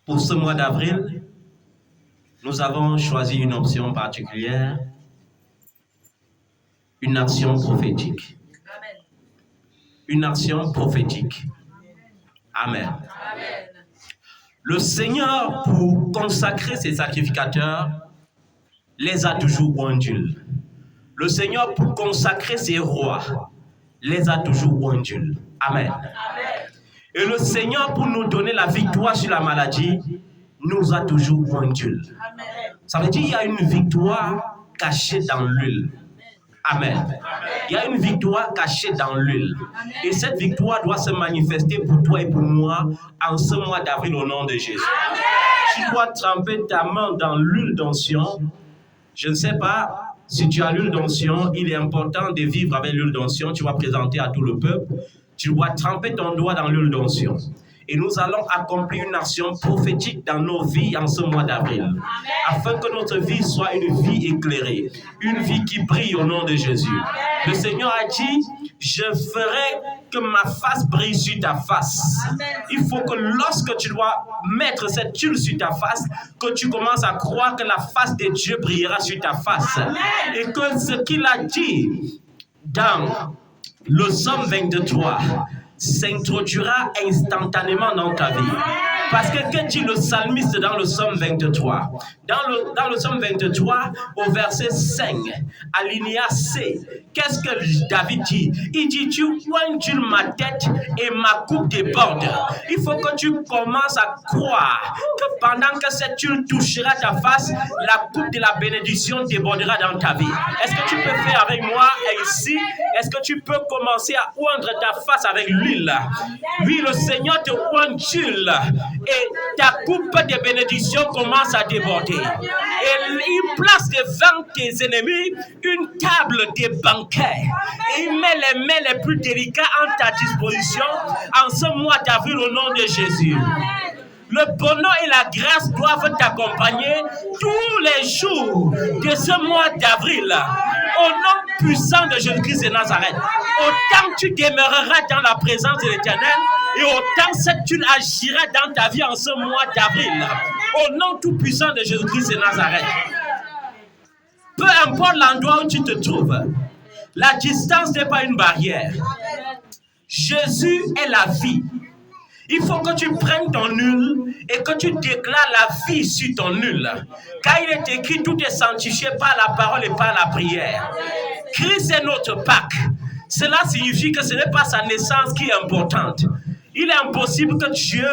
Pour ce mois d'avril, nous avons choisi une option particulière, une action prophétique. Une action prophétique. Amen. Le Seigneur, pour consacrer ses sacrificateurs, les a toujours ondulés. Le Seigneur, pour consacrer ses rois, les a toujours ondulés. Amen. Et le Seigneur, pour nous donner la victoire sur la maladie, nous a toujours ondulés. Ça veut dire qu'il y a une victoire cachée dans l'huile. Amen. Il y a une victoire cachée dans l'huile. Et cette victoire doit se manifester pour toi et pour moi en ce mois d'avril au nom de Jésus. Tu dois tremper ta main dans l'huile d'onction. Je ne sais pas si tu as l'huile d'onction. Il est important de vivre avec l'huile d'onction. Tu vas présenter à tout le peuple. Tu dois tremper ton doigt dans l'huile d'onction. Et nous allons accomplir une action prophétique dans nos vies en ce mois d'avril. Afin que notre vie soit une vie éclairée. Une vie qui brille au nom de Jésus. Le Seigneur a dit, je ferai que ma face brille sur ta face. Il faut que lorsque tu dois mettre cette huile sur ta face, que tu commences à croire que la face de Dieu brillera sur ta face. Et que ce qu'il a dit dans le Psaume 23 s'introduira instantanément dans ta vie. Parce que dit le psalmiste dans le Psaume 23? Dans le Psaume 23, au verset 5, alinéa C, qu'est-ce que David dit? Il dit, tu ondules ma tête et ma coupe déborde. Il faut que tu commences à croire que pendant que cette huile touchera ta face, la coupe de la bénédiction débordera dans ta vie. Est-ce que tu peux faire avec moi ici? Est-ce que tu peux commencer à oindre ta face avec l'huile? Oui, le Seigneur te ondule et ta coupe de bénédiction commence à déborder. Et il place devant tes ennemis une table de banquet. Et il met les mains les plus délicates en ta disposition en ce mois d'avril au nom de Jésus. Le bonheur et la grâce doivent t'accompagner tous les jours de ce mois d'avril. Au nom puissant de Jésus-Christ de Nazareth, autant tu demeureras dans la présence de l'Éternel et autant cette huile agira dans ta vie en ce mois d'avril. Au nom tout puissant de Jésus-Christ de Nazareth. Peu importe l'endroit où tu te trouves, la distance n'est pas une barrière. Jésus est la vie. Il faut que tu prennes ton huile et que tu déclares la vie sur ton huile. Car il est écrit, tout est sanctifié par la parole et par la prière. Christ est notre Pâque. Cela signifie que ce n'est pas sa naissance qui est importante. Il est impossible que Dieu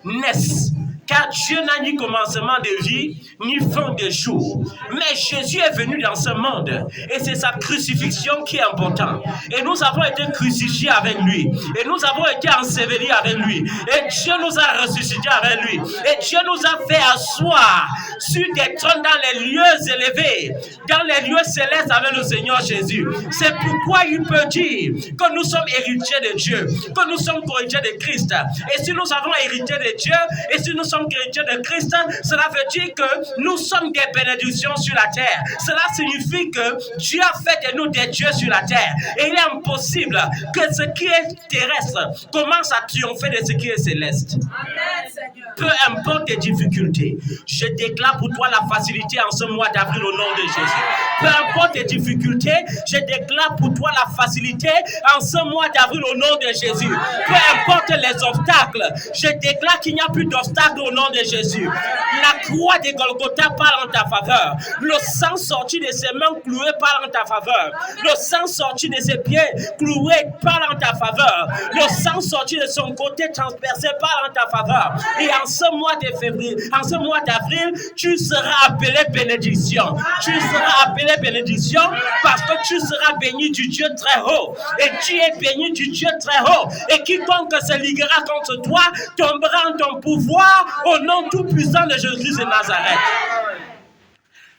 naisse. Car Dieu n'a ni commencement de vie, ni fin de jour. Mais Jésus est venu dans ce monde. Et c'est sa crucifixion qui est importante. Et nous avons été crucifiés avec lui. Et nous avons été ensevelis avec lui. Et Dieu nous a ressuscités avec lui. Et Dieu nous a fait asseoir sur des trônes dans les lieux élevés. Dans les lieux célestes avec le Seigneur Jésus. C'est pourquoi il peut dire que nous sommes héritiers de Dieu. Que nous sommes héritiers de Christ. Et si nous avons hérité de Dieu, et si nous sommes chrétiens de Christ, cela veut dire que nous sommes des bénédictions sur la terre. Cela signifie que Dieu a fait de nous des dieux sur la terre. Et il est impossible que ce qui est terrestre commence à triompher de ce qui est céleste. Amen, Seigneur. Peu importe tes difficultés, je déclare pour toi la facilité en ce mois d'avril au nom de Jésus. Peu importe tes difficultés, je déclare pour toi la facilité en ce mois d'avril au nom de Jésus. Peu importe les obstacles, je déclare qu'il n'y a plus d'obstacles au nom de Jésus. La croix de Golgotha parle en ta faveur. Le sang sorti de ses mains clouées parle en ta faveur. Le sang sorti de ses pieds cloués parle en ta faveur. Le sang sorti de son côté transpercé parle en ta faveur. Et en ce mois de février, en ce mois d'avril, tu seras appelé bénédiction. Tu seras appelé bénédiction parce que tu seras béni du Dieu très haut. Et tu es béni du Dieu très haut. Et quiconque se liguera contre toi tombera en ton pouvoir au nom tout puissant de Jésus de Nazareth.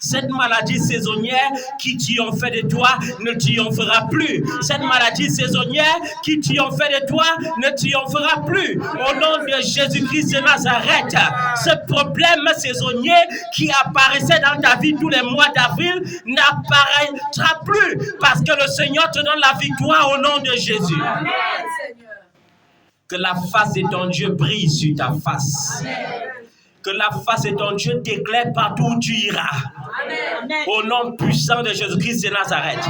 Cette maladie saisonnière qui triomphait de toi ne triomphera plus. Cette maladie saisonnière qui triomphait de toi ne triomphera plus. Au nom de Jésus-Christ de Nazareth, ce problème saisonnier qui apparaissait dans ta vie tous les mois d'avril n'apparaîtra plus parce que le Seigneur te donne la victoire au nom de Jésus. Amen, Seigneur. Que la face de ton Dieu brille sur ta face. Amen. Que la face de ton Dieu t'éclaire partout où tu iras. Amen. Au nom puissant de Jésus-Christ de Nazareth.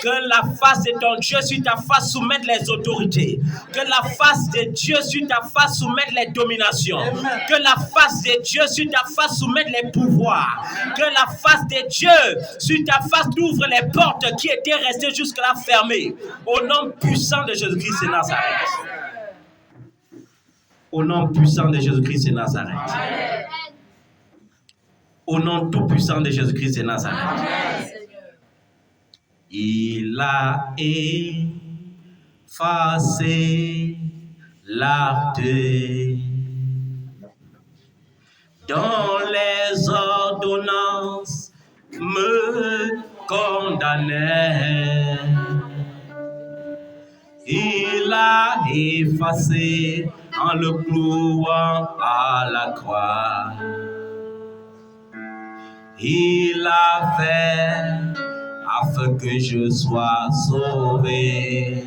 Que la face de ton Dieu sur ta face soumette les autorités. Que la face de Dieu sur ta face soumette les dominations. Que la face de Dieu sur ta face soumette les pouvoirs. Que la face de Dieu sur ta face ouvre les portes qui étaient restées jusque-là fermées. Au nom puissant de Jésus-Christ de Nazareth. Au nom puissant de Jésus-Christ de Nazareth. Au nom tout puissant de Jésus-Christ de Nazareth. Amen. Il a effacé l'acte dont les ordonnances me condamnaient. Il a effacé en le clouant à la croix. Il a fait afin que je sois sauvé.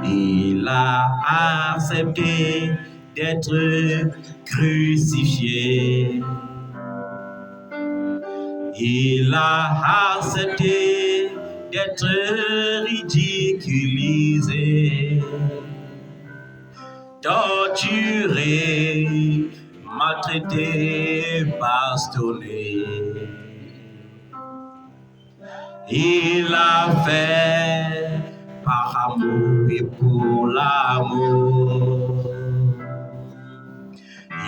Il a accepté d'être crucifié. Il a accepté d'être ridiculisé, torturé, maltraité, bastonné. Il a fait par amour et pour l'amour.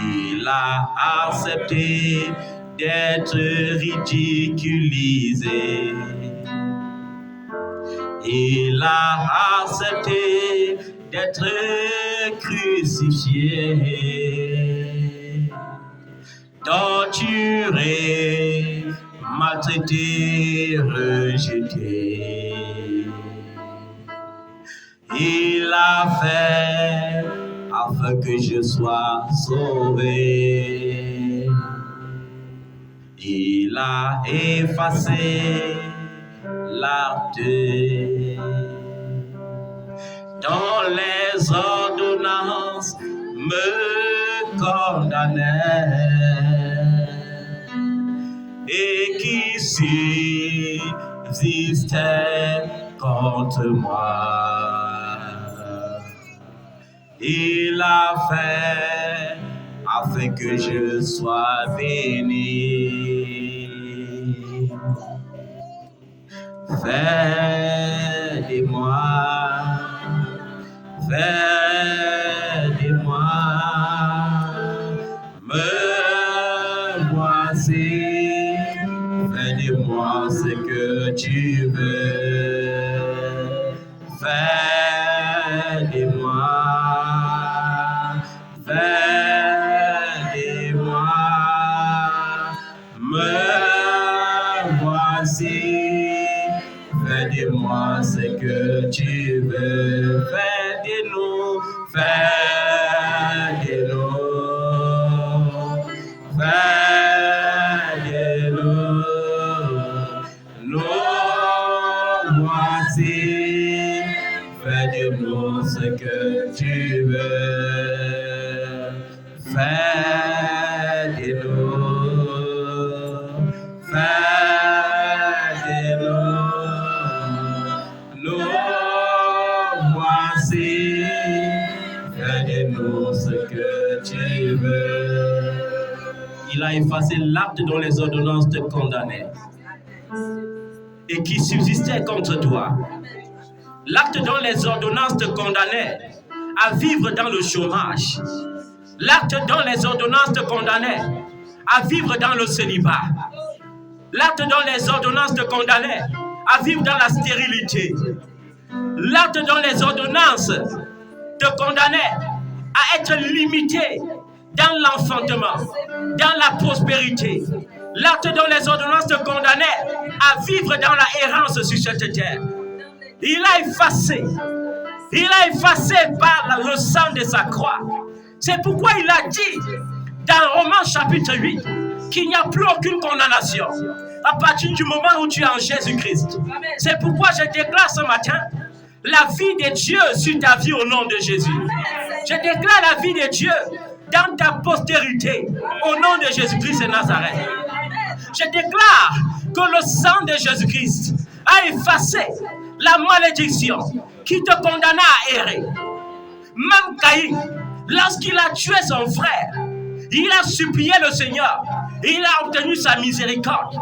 Il a accepté d'être ridiculisé. Il a accepté d'être crucifié, torturé, maltraité, rejeté. Il a fait afin que je sois sauvé. Il a effacé l'acte dont les ordonnances me condamnaient et qui subsistait contre moi. Il a fait afin que je sois béni. Fais de moi, me voici, fais de moi ce que tu veux, fais de moi, me voici. Fais de moi ce que tu veux, fais de nous, fais de nous, fais de nous, nous voici, fais de nous ce que tu veux, fais de nous, fais de nous. Nous voici, fais de nous ce que tu veux. Il a effacé l'acte dont les ordonnances te condamnaient et qui subsistait contre toi. L'acte dont les ordonnances te condamnaient à vivre dans le chômage. L'acte dont les ordonnances te condamnaient à vivre dans le célibat. L'acte dont les ordonnances te condamnaient à vivre dans la stérilité. L'acte dont les ordonnances te condamnaient à être limité dans l'enfantement, dans la prospérité. L'acte dont les ordonnances te condamnaient à vivre dans la errance sur cette terre. Il a effacé par le sang de sa croix. C'est pourquoi il a dit dans Romains chapitre 8 qu'il n'y a plus aucune condamnation à partir du moment où tu es en Jésus-Christ. C'est pourquoi je déclare ce matin la vie de Dieu sur ta vie au nom de Jésus. Je déclare la vie de Dieu dans ta postérité, au nom de Jésus-Christ de Nazareth. Je déclare que le sang de Jésus-Christ a effacé la malédiction qui te condamna à errer. Même Caïn, lorsqu'il a tué son frère, il a supplié le Seigneur et il a obtenu sa miséricorde.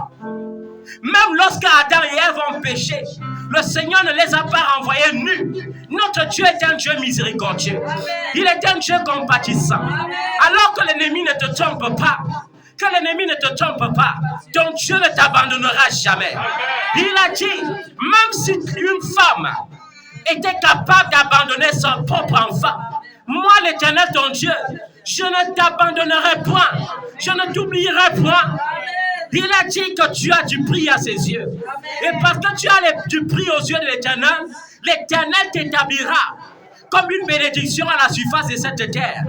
Même lorsque Adam et Ève ont péché, le Seigneur ne les a pas renvoyés nus. Notre Dieu est un Dieu miséricordieux. Il est un Dieu compatissant. Alors que l'ennemi ne te trompe pas, ton Dieu ne t'abandonnera jamais. Il a dit, même si une femme était capable d'abandonner son propre enfant, moi l'Éternel ton Dieu, je ne t'abandonnerai point, je ne t'oublierai point. Il a dit que tu as du prix à ses yeux. Et parce que tu as du prix aux yeux de l'Éternel, l'Éternel t'établira comme une bénédiction à la surface de cette terre.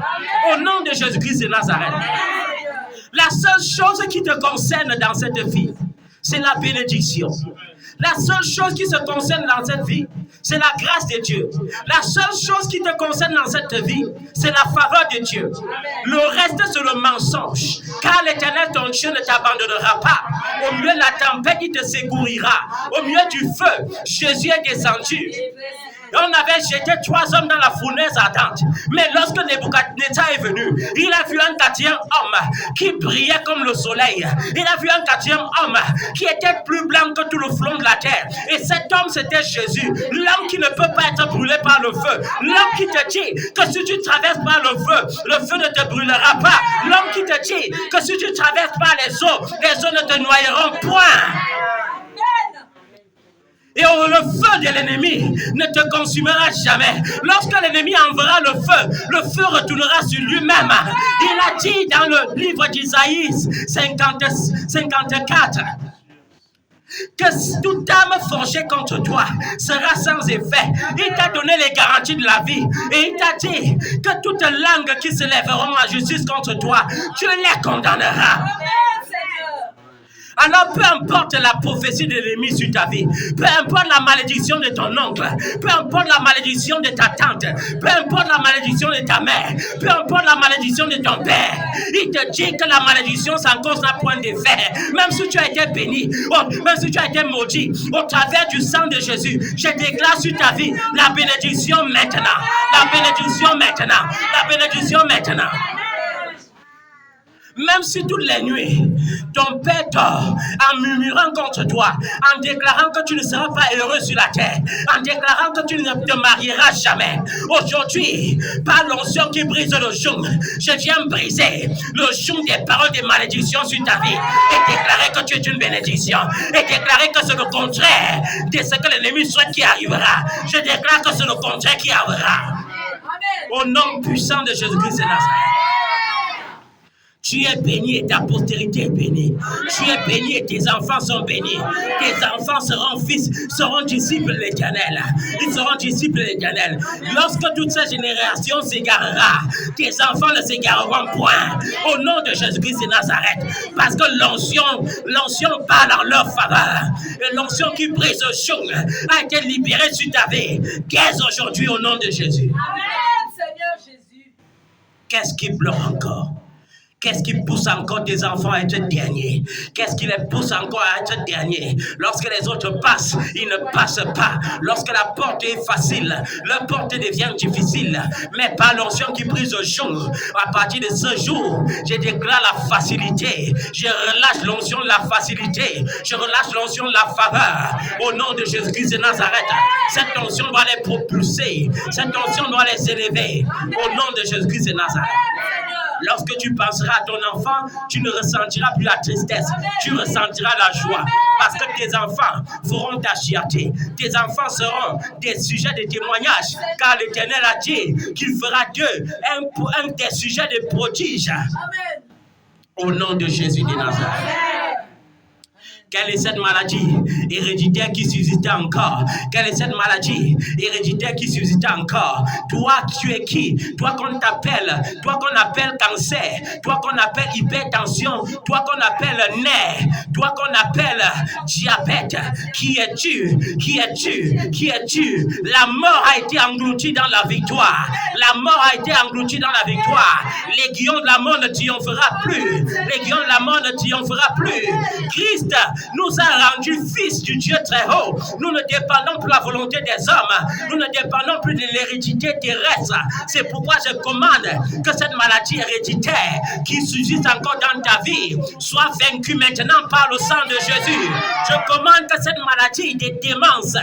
Au nom de Jésus-Christ de Nazareth. La seule chose qui te concerne dans cette vie, c'est la bénédiction. La seule chose qui se concerne dans cette vie, c'est la grâce de Dieu. La seule chose qui te concerne dans cette vie, c'est la faveur de Dieu. Le reste, c'est le mensonge. Car l'Éternel, ton Dieu, ne t'abandonnera pas. Au milieu de la tempête, il te secourira. Au milieu du feu, Jésus est descendu. On avait jeté 3 hommes dans la fournaise ardente. Mais lorsque Nebuchadnezzar est venu, il a vu un 4e homme qui brillait comme le soleil. Il a vu un 4e homme qui était plus blanc que tout le front de la terre. Et cet homme, c'était Jésus. L'homme qui ne peut pas être brûlé par le feu. L'homme qui te dit que si tu traverses par le feu ne te brûlera pas. L'homme qui te dit que si tu traverses par les eaux ne te noieront point. Et le feu de l'ennemi ne te consumera jamais. Lorsque l'ennemi enverra le feu retournera sur lui-même. Il a dit dans le livre d'Isaïe 54 que toute âme forgée contre toi sera sans effet. Il t'a donné les garanties de la vie. Et il t'a dit que toute langue qui se lèveront en justice contre toi, tu les condamneras. Alors peu importe la prophétie de l'ennemi sur ta vie, peu importe la malédiction de ton oncle, peu importe la malédiction de ta tante, peu importe la malédiction de ta mère, peu importe la malédiction de ton père, il te dit que la malédiction sans cause n'a point d'effet. Même si tu as été béni, même si tu as été maudit, au travers du sang de Jésus, je déclare sur ta vie la bénédiction maintenant, la bénédiction maintenant, la bénédiction maintenant. Même si toutes les nuits, ton père dort en murmurant contre toi, en déclarant que tu ne seras pas heureux sur la terre, en déclarant que tu ne te marieras jamais. Aujourd'hui, par l'onction qui brise le joug, je viens briser le joug des paroles de malédiction sur ta vie et déclarer que tu es une bénédiction et déclarer que c'est le contraire de ce que l'ennemi souhaite qui arrivera. Je déclare que c'est le contraire qui arrivera. Au nom puissant de Jésus-Christ de Nazareth. Tu es béni et ta postérité est bénie. Tu es béni et tes enfants sont bénis. Tes enfants seront disciples de l'Éternel. Ils seront disciples de l'Éternel. Lorsque toute cette génération s'égarera, tes enfants ne s'égareront point. Au nom de Jésus-Christ de Nazareth. Parce que l'onction parle en leur faveur. Et l'onction qui brise le joug a été libérée sur ta vie. Dès aujourd'hui au nom de Jésus. Amen, Seigneur Jésus. Qu'est-ce qui bloque encore? Qu'est-ce qui pousse encore tes enfants à être derniers? Qu'est-ce qui les pousse encore à être derniers? Lorsque les autres passent, ils ne passent pas. Lorsque la porte est facile, la porte devient difficile. Mais par l'onction qui brise le joug, à partir de ce jour, je déclare la facilité. Je relâche l'onction de la facilité. Je relâche l'onction de la faveur. Au nom de Jésus-Christ de Nazareth, cette onction doit les propulser. Cette onction doit les élever. Au nom de Jésus-Christ de Nazareth. Lorsque tu penseras à ton enfant, tu ne ressentiras plus la tristesse, tu ressentiras la joie. Parce que tes enfants feront ta fierté. Tes enfants seront des sujets de témoignage. Car l'Éternel a dit qu'il fera d'eux un des sujets de prodige. Au nom de Jésus de Nazareth. Quelle est cette maladie héréditaire qui subsistait encore? Quelle est cette maladie héréditaire qui subsistait encore? Toi, tu es qui? Toi qu'on appelle cancer, toi qu'on appelle hypertension, toi qu'on appelle nerf, toi qu'on appelle diabète. Qui es-tu? Qui es-tu? Qui es-tu? La mort a été engloutie dans la victoire. La mort a été engloutie dans la victoire. L'aiguillon de la mort ne triomphera plus. L'aiguillon de la mort ne triomphera plus. Christ nous a rendus fils du Dieu très haut. Nous ne dépendons plus de la volonté des hommes. Nous ne dépendons plus de l'hérédité terrestre. C'est pourquoi je commande que cette maladie héréditaire qui subsiste encore dans ta vie soit vaincue maintenant par le sang de Jésus. Je commande que cette maladie de démence,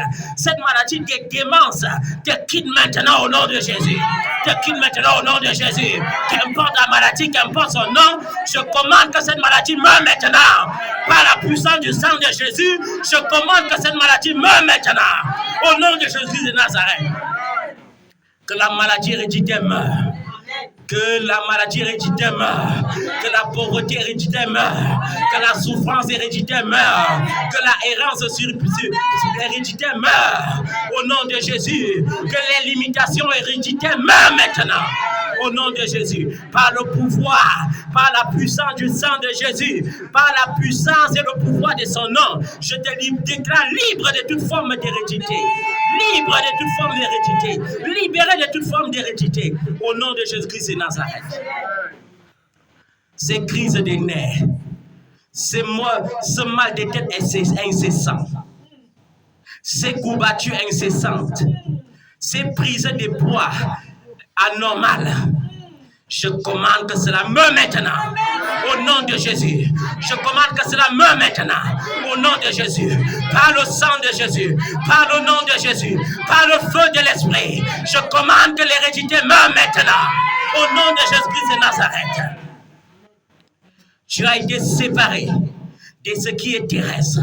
te quitte maintenant au nom de Jésus. Te quitte maintenant au nom de Jésus. Qu'importe la maladie, qu'importe son nom, je commande que cette maladie meure maintenant. Par la puissance du sang de Jésus, je commande que cette maladie meure maintenant. Au nom de Jésus de Nazareth. Que la maladie héréditaire meure. Que la maladie héréditaire meure, que la pauvreté héréditaire meure, que la souffrance héréditaire meure, que la errance héréditaire meure, au nom de Jésus, que les limitations héréditaires meurent maintenant, au nom de Jésus, par le pouvoir, par la puissance du sang de Jésus, par la puissance et le pouvoir de son nom, je te déclare libre de toute forme d'hérédité. Libre de toute forme d'hérédité, libéré de toute forme d'hérédité, au nom de Jésus-Christ de Nazareth. Ces crises des nerfs, ce mal de tête incessant, ces courbatures incessantes, ces prises de poids anormales, je commande que cela meure maintenant. Au nom de Jésus. Je commande que cela meure maintenant. Au nom de Jésus. Par le sang de Jésus. Par le nom de Jésus. Par le feu de l'Esprit. Je commande que l'hérédité meure maintenant. Au nom de Jésus-Christ de Nazareth. Tu as été séparé de ce qui est terrestre.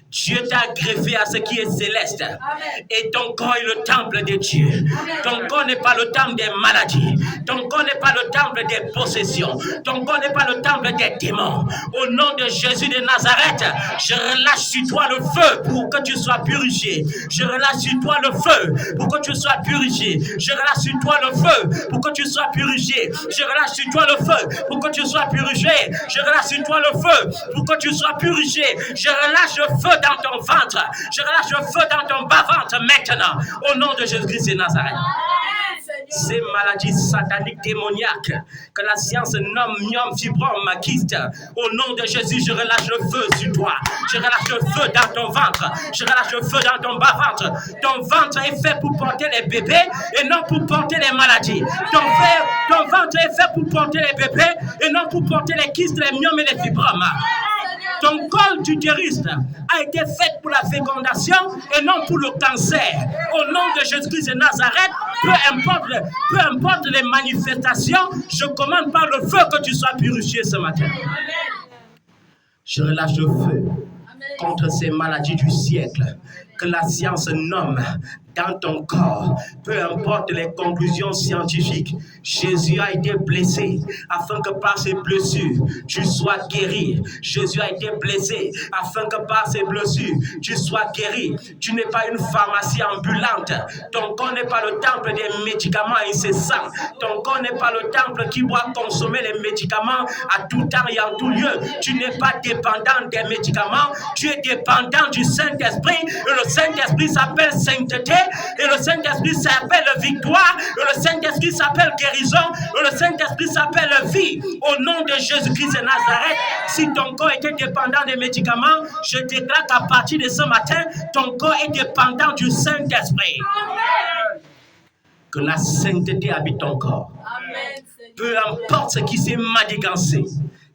Dieu t'a greffé à ce qui est céleste. Amen. Et ton corps est le temple de Dieu. Amen. Ton corps n'est pas le temple des maladies. Ton corps n'est pas le temple des possessions. Ton corps n'est pas le temple des démons. Au nom de Jésus de Nazareth, je relâche sur toi le feu pour que tu sois purifié. Je relâche sur toi le feu pour que tu sois purifié. Je relâche sur toi le feu pour que tu sois purifié. Je relâche sur toi le feu pour que tu sois purifié. Je relâche sur toi le feu pour que tu sois purifié. Je relâche le feu dans ton ventre. Je relâche le feu dans ton bas-ventre maintenant. Au nom de Jésus-Christ de Nazareth. Ces maladies sataniques démoniaques que la science nomme myome, fibrome, kyste. Au nom de Jésus, je relâche le feu sur toi. Je relâche le feu dans ton ventre. Je relâche le feu dans ton bas-ventre. Ton ventre est fait pour porter les bébés et non pour porter les maladies. Ton ventre est fait pour porter les bébés et non pour porter les kystes, les myomes et les fibromes. Ton col d'utérus a été fait pour la fécondation et non pour le cancer. Au nom de Jésus-Christ de Nazareth, peu importe les manifestations, je commande par le feu que tu sois purifié ce matin. Je relâche le feu contre ces maladies du siècle que la science nomme dans ton corps, peu importe les conclusions scientifiques. Jésus a été blessé afin que par ses blessures, tu sois guéri. Jésus a été blessé afin que par ses blessures, tu sois guéri. Tu n'es pas une pharmacie ambulante. Ton corps n'est pas le temple des médicaments incessants. Ton corps n'est pas le temple qui doit consommer les médicaments à tout temps et en tout lieu. Tu n'es pas dépendant des médicaments. Tu es dépendant du Saint-Esprit. Et le Saint-Esprit s'appelle sainteté. Et le Saint-Esprit s'appelle victoire. Et le Saint-Esprit s'appelle guérison. Et le Saint-Esprit s'appelle vie. Au nom de Jésus-Christ de Nazareth, si ton corps était dépendant des médicaments, je déclare qu'à partir de ce matin, ton corps est dépendant du Saint-Esprit. Que la sainteté habite ton corps. Amen. Peu importe ce qui s'est manigancé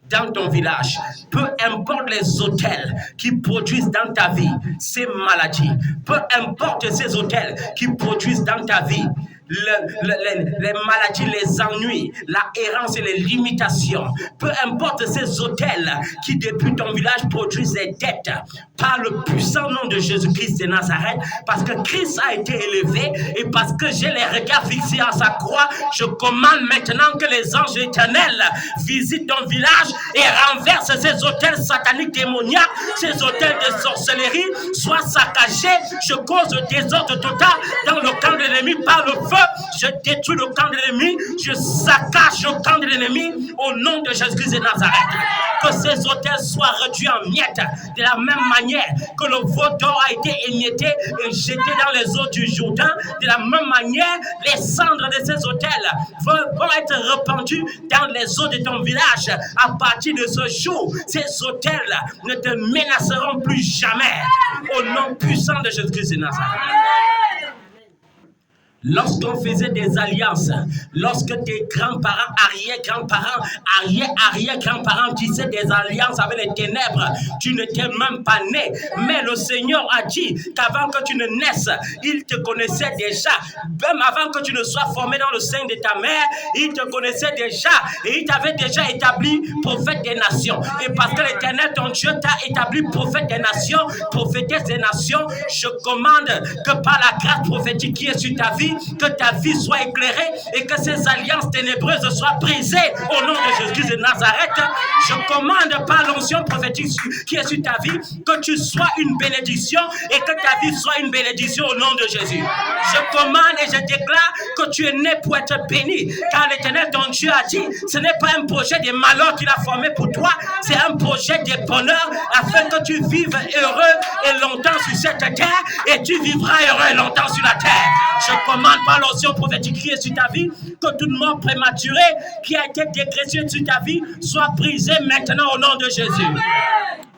dans ton village, peu importe les hôtels qui produisent dans ta vie ces maladies, peu importe ces hôtels qui produisent dans ta vie les maladies, les ennuis, la errance et les limitations. Peu importe ces hôtels qui depuis ton village produisent des dettes, par le puissant nom de Jésus-Christ de Nazareth, parce que Christ a été élevé et parce que j'ai les regards fixés à sa croix, je commande maintenant que les anges éternels visitent ton village et renversent ces hôtels sataniques démoniaques, ces hôtels de sorcellerie, soient saccagés. Je cause le désordre total dans le camp de l'ennemi par le feu. Je détruis le camp de l'ennemi, je saccage le camp de l'ennemi au nom de Jésus-Christ de Nazareth. Que ces hôtels soient réduits en miettes de la même manière que le veau d'or a été émietté et jeté dans les eaux du Jourdain. De la même manière, les cendres de ces hôtels vont être répandues dans les eaux de ton village. À partir de ce jour, ces hôtels ne te menaceront plus jamais. Au nom puissant de Jésus-Christ de Nazareth. Lorsqu'on faisait des alliances, lorsque tes grands-parents, arrière-grands-parents, arrière-arrière-grands-parents tissaient des alliances avec les ténèbres, tu n'étais même pas né. Mais le Seigneur a dit qu'avant que tu ne naisses, il te connaissait déjà. Même avant que tu ne sois formé dans le sein de ta mère, il te connaissait déjà. Et il t'avait déjà établi prophète des nations. Et parce que l'Éternel, ton Dieu, t'a établi prophète des nations, prophétesse des nations, je commande que par la grâce prophétique qui est sur ta vie, que ta vie soit éclairée et que ces alliances ténébreuses soient brisées au nom de Jésus de Nazareth. Je commande par l'onction prophétique qui est sur ta vie que tu sois une bénédiction et que ta vie soit une bénédiction au nom de Jésus. Je commande et je déclare que tu es né pour être béni, car l'Éternel ton Dieu a dit, ce n'est pas un projet de malheur qu'il a formé pour toi, c'est un projet de bonheur afin que tu vives heureux et longtemps sur cette terre et tu vivras heureux et longtemps sur la terre. Je commande par l'onction prophétique qui est sur ta vie que toute mort prématurée qui a été décrétée sur ta vie soit brisée maintenant au nom de Jésus.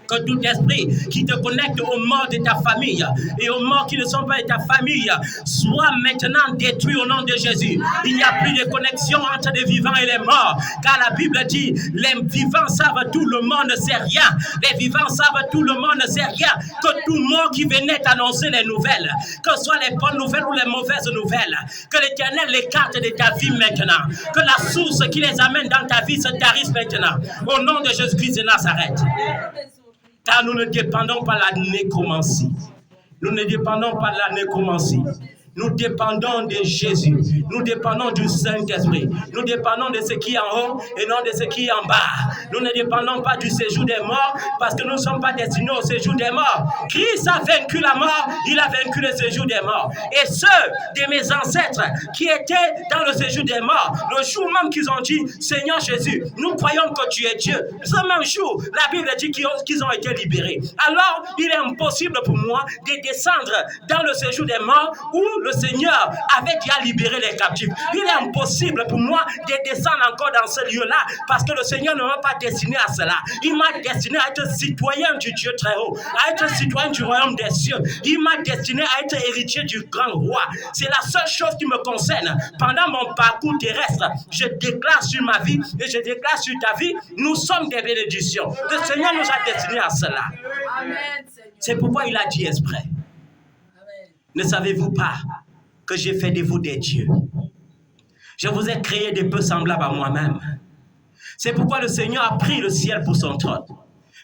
Que tout esprit qui te connecte aux morts de ta famille et aux morts qui ne sont pas de ta famille soit maintenant détruit au nom de Jésus. Il n'y a plus de connexion entre les vivants et les morts, car la Bible dit, les vivants savent tout, le mort ne sait rien. Les vivants savent tout, le mort ne sait rien. Que tout mort qui venait annoncer les nouvelles, que ce soit les bonnes nouvelles ou les mauvaises nouvelles, que l'Éternel l'écarte de ta vie maintenant, que la source qui les amène dans ta vie se tarisse maintenant, au nom de Jésus-Christ de Nazareth. Car nous ne dépendons pas de la nécromancie. Nous ne dépendons pas de la nécromancie. Nous dépendons de Jésus. Nous dépendons du Saint-Esprit. Nous dépendons de ce qui est en haut et non de ce qui est en bas. Nous ne dépendons pas du séjour des morts parce que nous ne sommes pas destinés au séjour des morts. Christ a vaincu la mort. Il a vaincu le séjour des morts. Et ceux de mes ancêtres qui étaient dans le séjour des morts, le jour même qu'ils ont dit, Seigneur Jésus, nous croyons que tu es Dieu. Ce même jour, la Bible dit qu'ils ont été libérés. Alors, il est impossible pour moi de descendre dans le séjour des morts où le Seigneur avait déjà libéré les captifs. Il est impossible pour moi de descendre encore dans ce lieu-là parce que le Seigneur ne m'a pas destiné à cela. Il m'a destiné à être citoyen du Dieu très haut, à être citoyen du royaume des cieux. Il m'a destiné à être héritier du grand roi. C'est la seule chose qui me concerne. Pendant mon parcours terrestre, je déclare sur ma vie et je déclare sur ta vie, nous sommes des bénédictions. Le Seigneur nous a destinés à cela. C'est pourquoi il a dit exprès. Ne savez-vous pas que j'ai fait de vous des dieux? Je vous ai créé des peu semblables à moi-même. C'est pourquoi le Seigneur a pris le ciel pour son trône.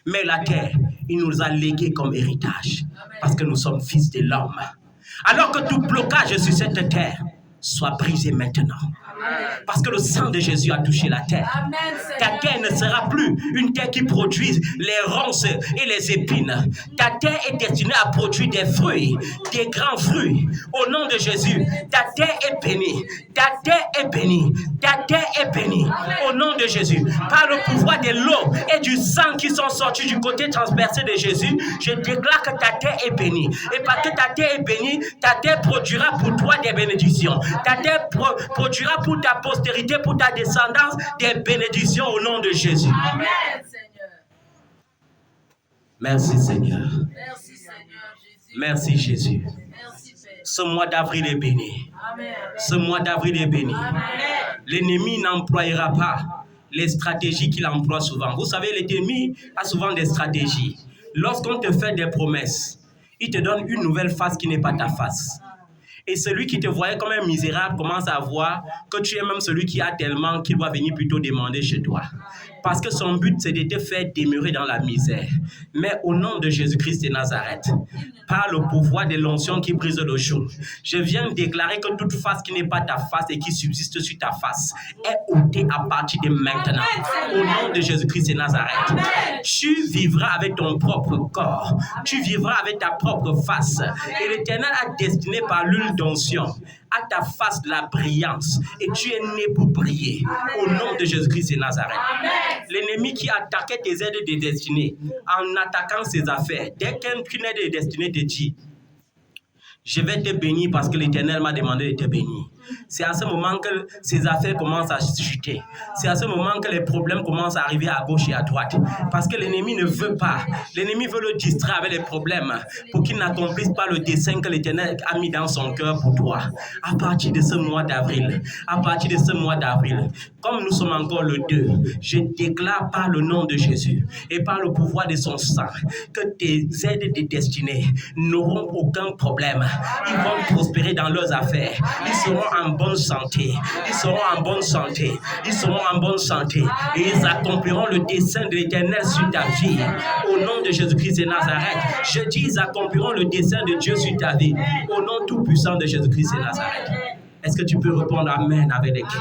Mais la terre, il nous a légué comme héritage. Parce que nous sommes fils de l'homme. Alors que tout blocage sur cette terre soit brisé maintenant. Parce que le sang de Jésus a touché la terre. Ta terre ne sera plus une terre qui produise les ronces et les épines. Ta terre est destinée à produire des fruits, des grands fruits. Au nom de Jésus, ta terre est bénie. Ta terre est bénie. Ta terre est bénie. Au nom de Jésus, par le pouvoir de l'eau et du sang qui sont sortis du côté transpercé de Jésus, je déclare que ta terre est bénie. Et parce que ta terre est bénie, ta terre produira pour toi des bénédictions. Ta terre produira pour ta postérité, pour ta descendance, des bénédictions au nom de Jésus. Amen, Seigneur. Merci, Seigneur. Merci, Seigneur Jésus. Merci, Jésus. Merci, Père. Ce mois d'avril est béni. Amen. Ce mois d'avril est béni. Amen. L'ennemi n'employera pas les stratégies qu'il emploie souvent. Vous savez, l'ennemi a souvent des stratégies. Lorsqu'on te fait des promesses, il te donne une nouvelle face qui n'est pas ta face. Et celui qui te voyait comme un misérable commence à voir que tu es même celui qui a tellement qu'il doit venir plutôt demander chez toi. Parce que son but, c'est de te faire demeurer dans la misère. Mais au nom de Jésus-Christ de Nazareth, par le pouvoir de l'onction qui brise le joug, je viens déclarer que toute face qui n'est pas ta face et qui subsiste sur ta face est ôtée à partir de maintenant. Au nom de Jésus-Christ de Nazareth, tu vivras avec ton propre corps. Tu vivras avec ta propre face. Et l'Éternel a destiné par l'huile d'onction à ta face la brillance. Et tu es né pour briller. Au nom de Jésus-Christ de Nazareth. L'ennemi qui attaquait tes aides de destinée en attaquant ses affaires, dès qu'une aide de destinée te dit, je vais te bénir parce que l'Éternel m'a demandé de te bénir. C'est à ce moment que ces affaires commencent à chuter. C'est à ce moment que les problèmes commencent à arriver à gauche et à droite. Parce que l'ennemi ne veut pas. L'ennemi veut le distraire avec les problèmes pour qu'il n'accomplisse pas le dessein que l'Éternel a mis dans son cœur pour toi. À partir de ce mois d'avril, comme nous sommes encore le 2, je déclare par le nom de Jésus et par le pouvoir de son sang que tes aides de destinée n'auront aucun problème. Ils vont prospérer dans leurs affaires. Ils seront en bonne santé. Et ils accompliront le dessein de l'Éternel sur ta vie. Au nom de Jésus-Christ de Nazareth, je dis ils accompliront le dessein de Dieu sur ta vie. Au nom tout puissant de Jésus-Christ de Nazareth. Est-ce que tu peux répondre Amen avec des cris?